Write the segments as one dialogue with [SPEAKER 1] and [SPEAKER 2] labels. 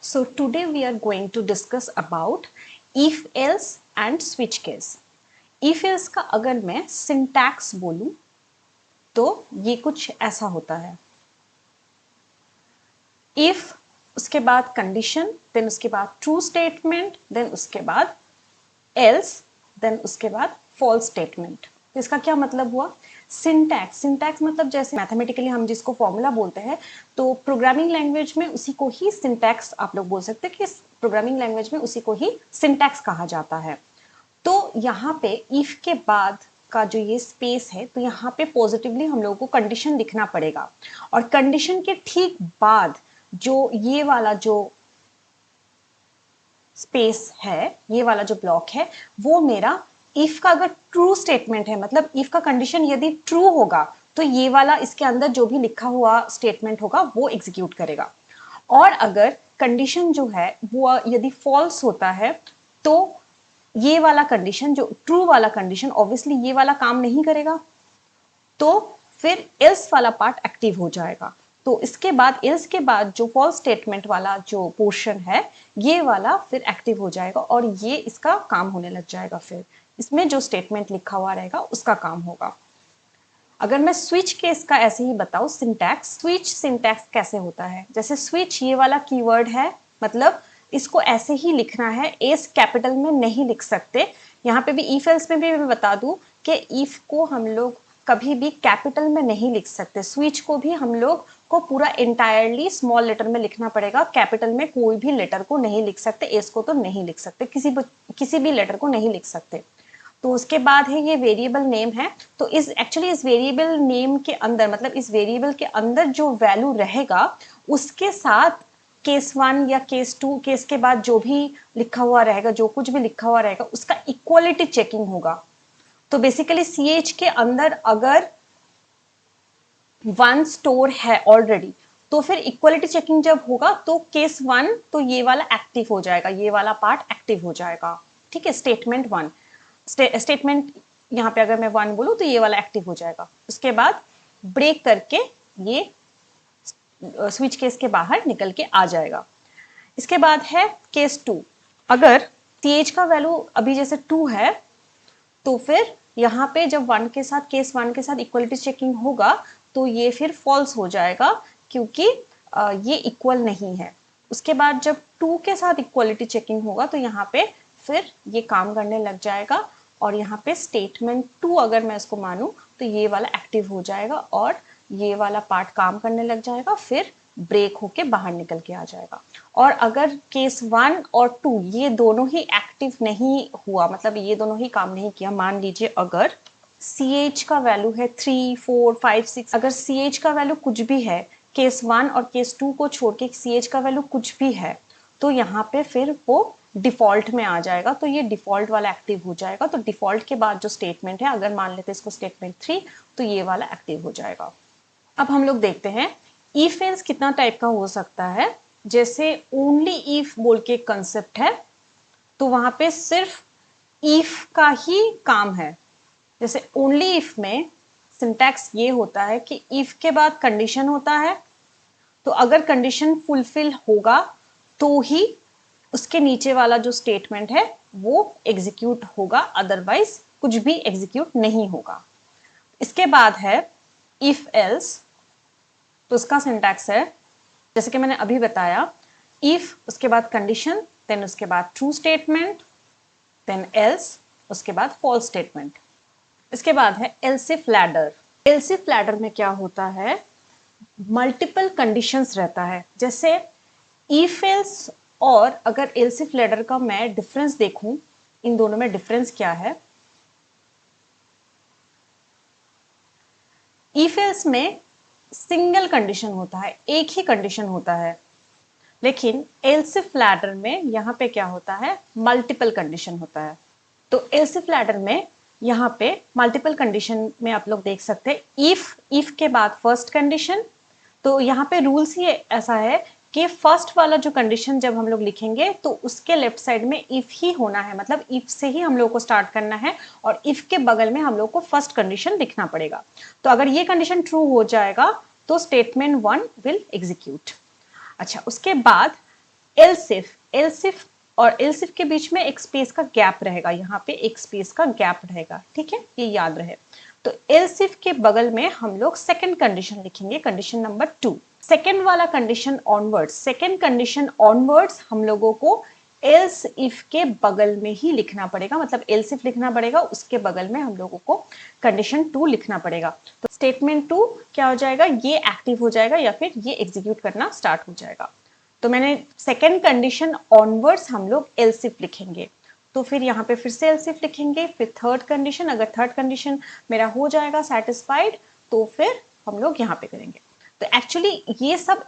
[SPEAKER 1] So today we are going to discuss about if else and switch case. if else का अगर मैं syntax बोलूं तो ये कुछ ऐसा होता है। if उसके बाद कंडीशन, देन उसके बाद ट्रू स्टेटमेंट, देन उसके बाद एल्स, देन उसके बाद फॉल्स स्टेटमेंट। तो इसका क्या मतलब हुआ? सिंटैक्स मतलब जैसे मैथमेटिकली हम जिसको फॉर्मूला बोलते हैं, तो प्रोग्रामिंग लैंग्वेज में उसी को ही सिंटैक्स आप लोग बोल सकते हैं कि प्रोग्रामिंग लैंग्वेज में उसी को ही सिंटैक्स कहा जाता है। तो यहाँ पे इफ के बाद का जो ये स्पेस है, तो यहाँ पे पॉजिटिवली हम लोगों को कंडीशन लिखना पड़ेगा, और कंडीशन के ठीक बाद जो ये वाला जो स्पेस है, ये वाला जो ब्लॉक है, वो मेरा इफ का अगर ट्रू स्टेटमेंट है, मतलब इफ का कंडीशन यदि ट्रू होगा तो ये वाला इसके अंदर जो भी लिखा हुआ स्टेटमेंट होगा वो एग्जीक्यूट करेगा। और अगर कंडीशन जो है वो यदि फॉल्स होता है तो ये वाला कंडीशन, जो ट्रू वाला कंडीशन, ऑब्वियसली ये वाला काम नहीं करेगा, तो फिर एल्स वाला पार्ट एक्टिव हो जाएगा। तो इसके बाद एल्स के बाद जो फॉल्स स्टेटमेंट वाला जो पोर्शन है, ये वाला फिर एक्टिव हो जाएगा और ये इसका काम होने लग जाएगा। फिर इसमें जो स्टेटमेंट लिखा हुआ रहेगा उसका काम होगा। अगर मैं स्विच केस का ऐसे ही बताऊं, सिंटैक्स, स्विच सिंटैक्स कैसे होता है, जैसे स्विच ये वाला कीवर्ड है, मतलब इसको ऐसे ही लिखना है, एस कैपिटल में नहीं लिख सकते। यहाँ पे भी इफ एल्स में भी मैं बता दूं कि इफ को हम लोग कभी भी कैपिटल में नहीं लिख सकते, स्विच को भी हम लोग को पूरा एंटायरली स्मॉल लेटर में लिखना पड़ेगा, कैपिटल में कोई भी लेटर को नहीं लिख सकते, एस को तो नहीं लिख सकते, किसी भी लेटर को नहीं लिख सकते। तो उसके बाद है ये वेरिएबल नेम है। तो इस वेरिएबल नेम के अंदर, मतलब इस वेरिएबल के अंदर जो वैल्यू रहेगा उसके साथ केस 1 या केस 2, केस के बाद जो भी लिखा हुआ रहेगा, जो कुछ भी लिखा हुआ रहेगा उसका इक्वालिटी चेकिंग होगा। तो बेसिकली CH के अंदर अगर 1 स्टोर है ऑलरेडी, तो फिर इक्वालिटी चेकिंग जब होगा तो केस 1 तो ये वाला एक्टिव हो जाएगा, ये वाला पार्ट एक्टिव हो जाएगा। ठीक है, स्टेटमेंट 1, स्टेटमेंट यहाँ पे अगर मैं 1 बोलूँ तो ये वाला एक्टिव हो जाएगा। उसके बाद ब्रेक करके ये स्विच केस के बाहर निकल के आ जाएगा। इसके बाद है केस 2, अगर CH का वैल्यू अभी जैसे 2 है, तो फिर यहाँ पे जब 1 के साथ, केस 1 के साथ इक्वलिटी चेकिंग होगा तो ये फिर फॉल्स हो जाएगा, क्योंकि ये इक्वल नहीं है। उसके बाद जब 2 के साथ इक्वलिटी चेकिंग होगा तो यहाँ पे फिर ये काम करने लग जाएगा, और यहाँ पे स्टेटमेंट 2 अगर मैं इसको मानूं तो ये वाला एक्टिव हो जाएगा और ये वाला पार्ट काम करने लग जाएगा, फिर ब्रेक होके बाहर निकल के आ जाएगा। और अगर केस 1 और 2 ये दोनों ही एक्टिव नहीं हुआ, मतलब ये दोनों ही काम नहीं किया, मान लीजिए अगर CH का वैल्यू है 3, 4, 5, 6, अगर CH का वैल्यू कुछ भी है, केस 1 और केस 2 को छोड़ के CH का वैल्यू कुछ भी है, तो यहाँ पे फिर वो डिफॉल्ट में आ जाएगा, तो ये डिफॉल्ट वाला एक्टिव हो जाएगा। तो डिफॉल्ट के बाद जो स्टेटमेंट है, अगर मान लेते हैं इसको स्टेटमेंट 3, तो ये वाला एक्टिव हो जाएगा। अब हम लोग देखते हैं इफ एल्स कितना टाइप का हो सकता है। जैसे ओनली इफ बोल के कंसेप्ट है, तो वहां पे सिर्फ इफ का ही काम है। जैसे ओनली इफ में सिंटैक्स ये होता है कि इफ के बाद कंडीशन होता है, तो अगर कंडीशन फुलफिल होगा तो ही उसके नीचे वाला जो स्टेटमेंट है वो एग्जीक्यूट होगा, अदरवाइज कुछ भी एग्जीक्यूट नहीं होगा। इसके बाद है इफ एल्स, तो उसका सिंटैक्स है जैसे कि मैंने अभी बताया, इफ उसके बाद कंडीशन, देन उसके बाद ट्रू स्टेटमेंट, देन एल्स, उसके बाद फॉल्स स्टेटमेंट। इसके बाद है एल्सिफ लैडर। एल्सिफ लैडर में क्या होता है, मल्टीपल कंडीशंस रहता है। जैसे इफ एल्स और अगर एल्सिफ लैडर का मैं डिफरेंस देखूं, इन दोनों में डिफरेंस क्या है, इफ एल्स में सिंगल कंडीशन होता है, एक ही कंडीशन होता है, लेकिन एल्सिफ लैडर में यहाँ पे क्या होता है, मल्टीपल कंडीशन होता है। तो एल्सिफ लैडर में यहाँ पे मल्टीपल कंडीशन में आप लोग देख सकते हैं इफ के बाद फर्स्ट कंडीशन। तो यहाँ पे रूल्स ही ऐसा है कि फर्स्ट वाला जो कंडीशन जब हम लोग लिखेंगे तो उसके लेफ्ट साइड में इफ ही होना है, मतलब इफ से ही हम लोग को स्टार्ट करना है, और इफ के बगल में हम लोग को फर्स्ट कंडीशन लिखना पड़ेगा। तो अगर ये कंडीशन ट्रू हो जाएगा तो स्टेटमेंट 1 विल एग्जीक्यूट। अच्छा, उसके बाद एल्सिफ और एल्सिफ के बीच में एक स्पेस का गैप रहेगा, यहाँ पे एक स्पेस का गैप रहेगा, ठीक है, ये याद रहे। तो एल्सिफ के बगल में हम लोग सेकंड कंडीशन लिखेंगे, कंडीशन नंबर 2। सेकंड वाला condition onwards, second condition onwards हम लोगों को एल्स इफ के बगल में ही लिखना पड़ेगा, मतलब एल्स इफ लिखना पड़ेगा, उसके बगल में हम लोगों को कंडीशन 2 लिखना पड़ेगा। तो स्टेटमेंट 2 क्या हो जाएगा, ये एक्टिव हो जाएगा या फिर ये एग्जीक्यूट करना स्टार्ट हो जाएगा। तो मैंने सेकेंड कंडीशन ऑनवर्ड्स हम लोग एल्स इफ लिखेंगे, तो फिर यहाँ पे फिर से एल्स इफ लिखेंगे, फिर थर्ड कंडीशन, अगर थर्ड कंडीशन मेरा हो जाएगा सेटिस्फाइड तो फिर हम लोग यहाँ पे करेंगे। तो एक्चुअली ये सब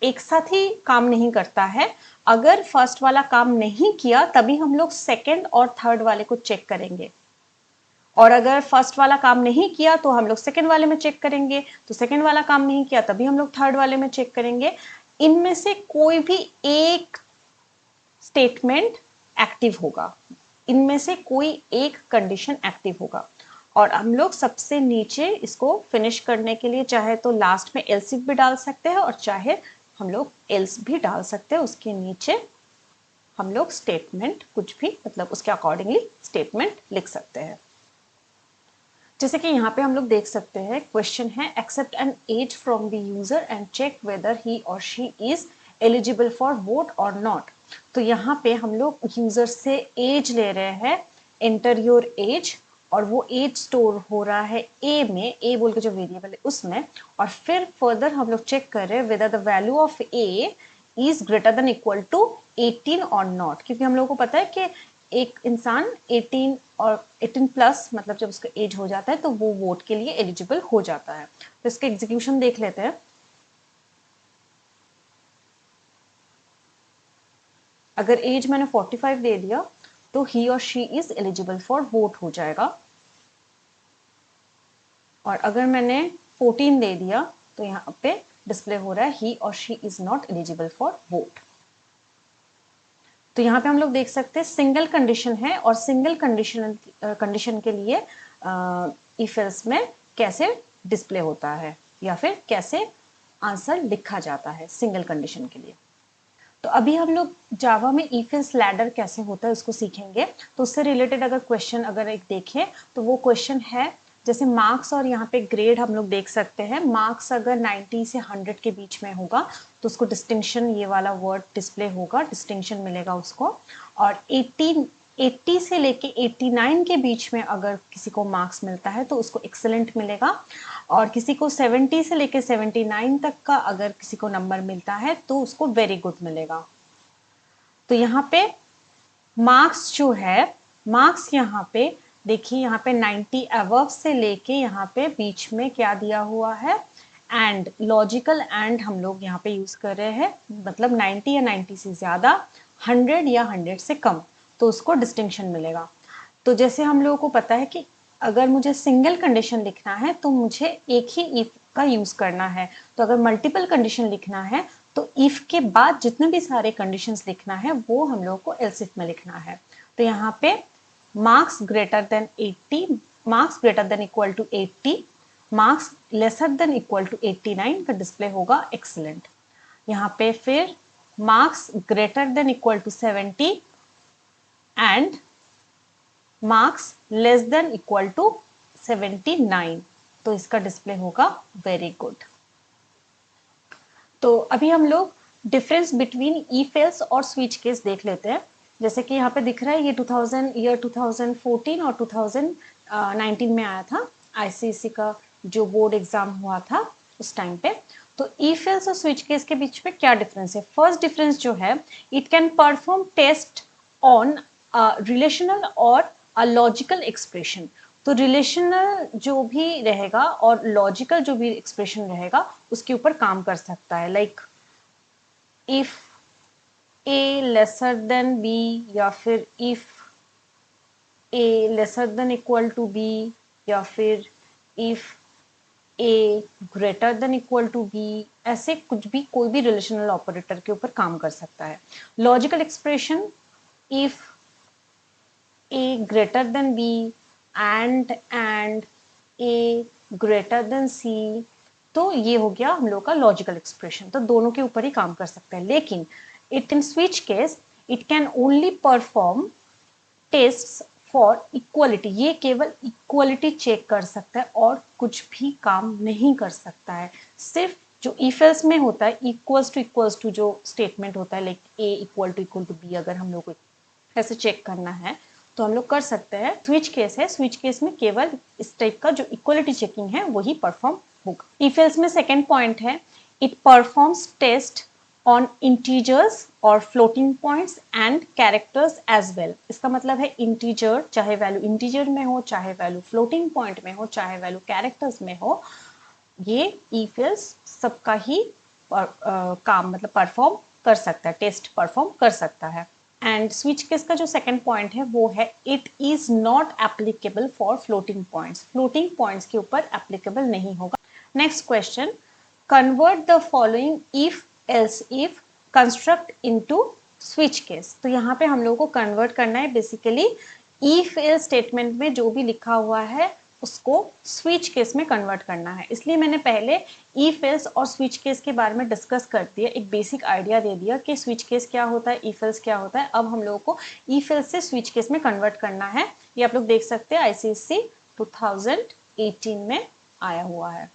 [SPEAKER 1] एक साथ ही काम नहीं करता है, अगर फर्स्ट वाला काम नहीं किया तभी हम लोग सेकेंड और थर्ड वाले को चेक करेंगे, और अगर फर्स्ट वाला काम नहीं किया तो हम लोग सेकेंड वाले में चेक करेंगे, तो सेकेंड वाला काम नहीं किया तभी हम लोग थर्ड वाले में चेक करेंगे। इनमें से कोई भी एक स्टेटमेंट एक्टिव होगा, इनमें से कोई एक कंडीशन एक्टिव होगा, और हम लोग सबसे नीचे इसको फिनिश करने के लिए चाहे तो लास्ट में एल्स इफ भी डाल सकते हैं और चाहे हम लोग एल्स भी डाल सकते हैं, उसके नीचे हम लोग स्टेटमेंट कुछ भी मतलब उसके अकॉर्डिंगली स्टेटमेंट लिख सकते हैं। जैसे कि यहाँ पे हम लोग देख सकते हैं, क्वेश्चन है accept an age from the user and check whether he और she is eligible for vote और नॉट। तो यहाँ पे हम लोग यूजर से एज ले रहे हैं, एंटर योर एज, और वो एज स्टोर हो रहा है ए में, ए बोल के जो वेरिएबल है उसमें, और फिर फर्दर हम लोग चेक कर रहे हैं whether the value of a is greater than equal to 18 और नॉट, क्योंकि हम लोग को पता है कि एक इंसान 18 और 18 प्लस मतलब जब उसका एज हो जाता है तो वो वोट के लिए एलिजिबल हो जाता है। तो इसके एग्जीक्यूशन देख लेते हैं। अगर एज मैंने 45 दे दिया तो ही और she is eligible for vote हो जाएगा, और अगर मैंने 14 दे दिया तो यहाँ पे डिस्प्ले हो रहा है ही और she is not eligible for vote. तो यहाँ पे हम लोग देख सकते हैं सिंगल कंडीशन है, और सिंगल कंडीशन के लिए इफ एल्स में कैसे डिस्प्ले होता है या फिर कैसे आंसर लिखा जाता है सिंगल कंडीशन के लिए। तो अभी हम लोग जावा में इफ एल्स लैडर कैसे होता है उसको सीखेंगे। तो उससे रिलेटेड अगर क्वेश्चन अगर एक देखें तो वो क्वेश्चन है, जैसे मार्क्स और यहाँ पे ग्रेड हम लोग देख सकते हैं। मार्क्स अगर 90 से 100 के बीच में होगा तो उसको डिस्टिंक्शन, ये वाला वर्ड डिस्प्ले होगा, डिस्टिंक्शन मिलेगा उसको। और 80 से लेके 89 के बीच में अगर किसी को मार्क्स मिलता है तो उसको एक्सेलेंट मिलेगा, और किसी को 70 से लेके 79 तक का अगर किसी को नंबर मिलता है तो उसको वेरी गुड मिलेगा। तो यहाँ पे मार्क्स जो है, मार्क्स यहाँ पे देखिए, यहाँ पे 90 अबव से लेके यहाँ पे बीच में क्या दिया हुआ है, एंड लॉजिकल एंड हम लोग यहाँ पे यूज कर रहे हैं, मतलब 90 या 90 से ज्यादा, 100 या 100 से कम, तो उसको डिस्टिंक्शन मिलेगा। तो जैसे हम लोगों को पता है कि अगर मुझे सिंगल कंडीशन लिखना है तो मुझे एक ही इफ का यूज करना है, तो अगर मल्टीपल कंडीशन लिखना है तो इफ के बाद जितने भी सारे कंडीशंस लिखना है वो हम लोग को एल्स इफ में लिखना है। तो यहाँ पे marks greater than 80, marks greater than equal to 80, marks lesser than equal to 89 का डिस्प्ले होगा एक्सीलेंट। यहाँ पे फिर marks greater than equal to 70 and marks less than equal to 79, तो इसका डिस्प्ले होगा वेरी गुड। तो अभी हम लोग डिफरेंस बिटवीन इफ एल्स और स्विच केस देख लेते हैं। जैसे कि यहाँ पे दिख रहा है ये 2014 और 2019 में आया था, आईसीएसई का जो बोर्ड एग्जाम हुआ था उस टाइम पे। तो इफ एल्स और स्विच केस के बीच में क्या डिफरेंस है? फर्स्ट डिफरेंस जो है, it can perform test on relational और अ लॉजिकल एक्सप्रेशन। तो रिलेशनल जो भी रहेगा और लॉजिकल जो भी एक्सप्रेशन रहेगा उसके ऊपर काम कर सकता है, like if a lesser than b, या फिर if a lesser than equal to b, या फिर if A greater than equal to b, ऐसे कुछ भी कोई भी रिलेशनल ऑपरेटर के ऊपर काम कर सकता है। Logical expression if A greater than B and A greater than C, तो ये हो गया हम लोग का लॉजिकल एक्सप्रेशन, तो दोनों के ऊपर ही काम कर सकते हैं। लेकिन it in switch case it can only perform test for equality, ये केवल इक्वलिटी चेक कर सकता है और कुछ भी काम नहीं कर सकता है। सिर्फ जो इफ एल्स में होता है इक्वल्स टू जो स्टेटमेंट होता है, like a equal to b, अगर हम लोग को ऐसे चेक करना है तो हम लोग कर सकते हैं। स्विच केस है, स्विच केस में केवल इस टाइप का जो इक्वलिटी चेकिंग है वही परफॉर्म होगा। इफ एल्स में सेकेंड पॉइंट है, it performs test on integers और floating points and characters as well. इसका मतलब है इंटीजर, चाहे वैल्यू इंटीजर में हो, चाहे वैल्यू फ्लोटिंग पॉइंट में हो, चाहे वैल्यू कैरेक्टर्स में हो, ये इफ एल्स सबका ही काम मतलब परफॉर्म कर सकता है, टेस्ट परफॉर्म कर सकता है। एंड स्विच केस का जो सेकंड पॉइंट है वो है it is not applicable for floating points, floating points के ऊपर एप्लीकेबल नहीं होगा। Next question, convert the following if else if construct into switch case. तो यहाँ पे हम लोगों को कन्वर्ट करना है बेसिकली इफ एल्स स्टेटमेंट में जो भी लिखा हुआ है उसको स्विच केस में कन्वर्ट करना है। इसलिए मैंने पहले इफ एल्स और स्विच केस के बारे में डिस्कस कर दिया, एक बेसिक आइडिया दे दिया कि स्विच केस क्या होता है, इफ एल्स क्या होता है। अब हम लोगों को इफ एल्स से स्विच केस में कन्वर्ट करना है। ये आप लोग देख सकते हैं आईसीएससी 2018 में आया हुआ है।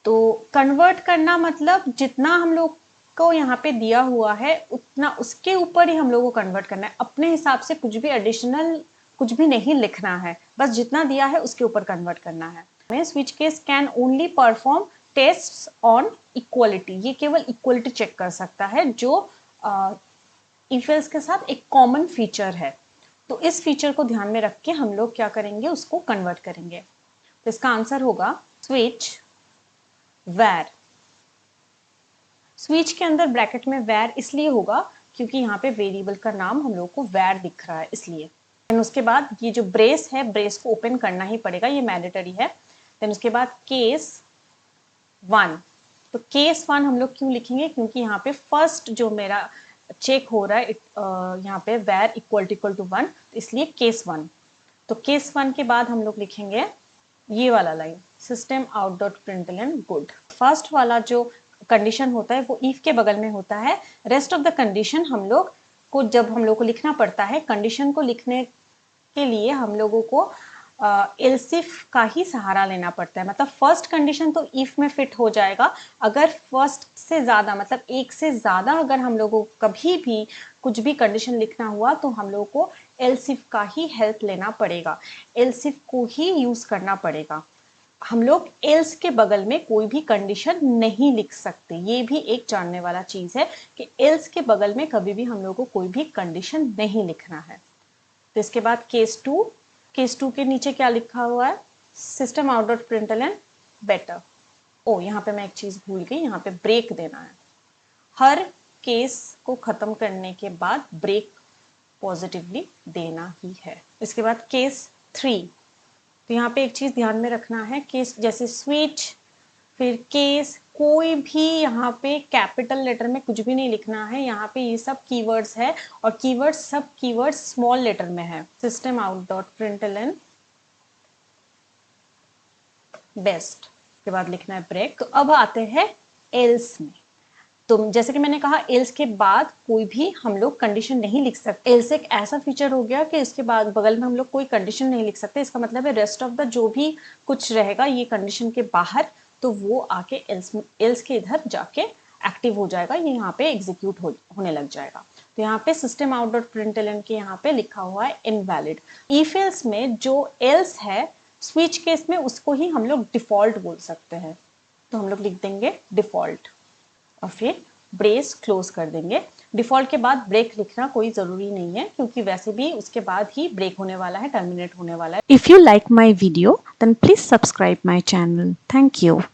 [SPEAKER 1] तो कन्वर्ट करना मतलब जितना हम लोग को यहाँ पे दिया हुआ है उतना उसके ऊपर ही हम लोग को कन्वर्ट करना है। अपने हिसाब से कुछ भी एडिशनल कुछ भी नहीं लिखना है, बस जितना दिया है उसके ऊपर कन्वर्ट करना है। Switch case can only perform test on equality, ये केवल इक्वलिटी चेक कर सकता है जो इफ एल्स के साथ एक कॉमन फीचर है। तो इस फीचर को ध्यान में रख के हम लोग क्या करेंगे, उसको कन्वर्ट करेंगे। तो इसका आंसर होगा स्विच वैर। स्विच के अंदर ब्रैकेट में वैर इसलिए होगा क्योंकि यहाँ पे वेरिएबल का नाम हम लोग को वैर दिख रहा है इसलिए। देन उसके बाद ये जो ब्रेस है, ब्रेस को ओपन करना ही पड़ेगा, ये मैंडेटरी है। देन उसके बाद केस 1, तो केस 1 हम लोग क्यों लिखेंगे, क्योंकि यहाँ पे फर्स्ट जो मेरा चेक हो रहा है यहाँ पे वैर इक्वल टू 1, इसलिए केस 1। तो केस 1 के बाद हम लोग लिखेंगे ये वाला line, system out dot println good. First वाला जो कंडीशन होता है वो इफ के बगल में होता है। रेस्ट ऑफ द कंडीशन हम लोग को जब हम लोग को लिखना पड़ता है, कंडीशन को लिखने के लिए हम लोगों को एल्स इफ का ही सहारा लेना पड़ता है। मतलब फर्स्ट कंडीशन तो इफ में फिट हो जाएगा, अगर फर्स्ट से ज़्यादा मतलब एक से ज़्यादा अगर हम लोगों को कभी भी कुछ भी कंडीशन लिखना हुआ तो हम लोगों को एल्स इफ का ही हेल्प लेना पड़ेगा, एल्स इफ को ही यूज़ करना पड़ेगा। हम लोग एल्स के बगल में कोई भी कंडीशन नहीं लिख सकते, ये भी एक जानने वाला चीज़ है कि एल्स के बगल में कभी भी हम लोग को कोई भी कंडीशन नहीं लिखना है। तो इसके बाद केस 2, केस 2 के नीचे क्या लिखा हुआ है, system out dot println better. Oh यहाँ पे मैं एक चीज़ भूल गई, यहाँ पे ब्रेक देना है। हर केस को ख़त्म करने के बाद ब्रेक पॉजिटिवली देना ही है। इसके बाद केस 3, तो यहाँ पे एक चीज़ ध्यान में रखना है, केस जैसे स्विच फिर केस, कोई भी यहाँ पे कैपिटल लेटर में कुछ भी नहीं लिखना है। यहाँ पे ये सब कीवर्ड्स है और कीवर्ड्स सब कीवर्ड्स स्मॉल लेटर में है। System out dot println best के बाद लिखना है ब्रेक। तो अब आते हैं एल्स में। तो जैसे कि मैंने कहा एल्स के बाद कोई भी हम लोग कंडीशन नहीं लिख सकते। एल्स एक ऐसा फीचर हो गया कि इसके बाद बगल में हम लोग कोई कंडीशन नहीं लिख सकते। इसका मतलब है रेस्ट ऑफ द जो भी कुछ रहेगा ये कंडीशन के बाहर, तो वो आके एल्स के इधर जाके एक्टिव हो जाएगा, ये यहाँ पे एग्जीक्यूट होने लग जाएगा। तो यहाँ पे सिस्टम आउट डॉट प्रिंटलन के यहाँ पे लिखा हुआ है इनवैलिड। इफ एल्स में जो एल्स है स्विच केस में उसको ही हम लोग डिफॉल्ट बोल सकते हैं। तो हम लोग लिख देंगे डिफॉल्ट और फिर ब्रेस क्लोज कर देंगे। डिफॉल्ट के बाद ब्रेक लिखना कोई ज़रूरी नहीं है क्योंकि वैसे भी उसके बाद ही ब्रेक होने वाला है, टर्मिनेट होने वाला है।
[SPEAKER 2] If you like my video, then please subscribe my channel. Thank you.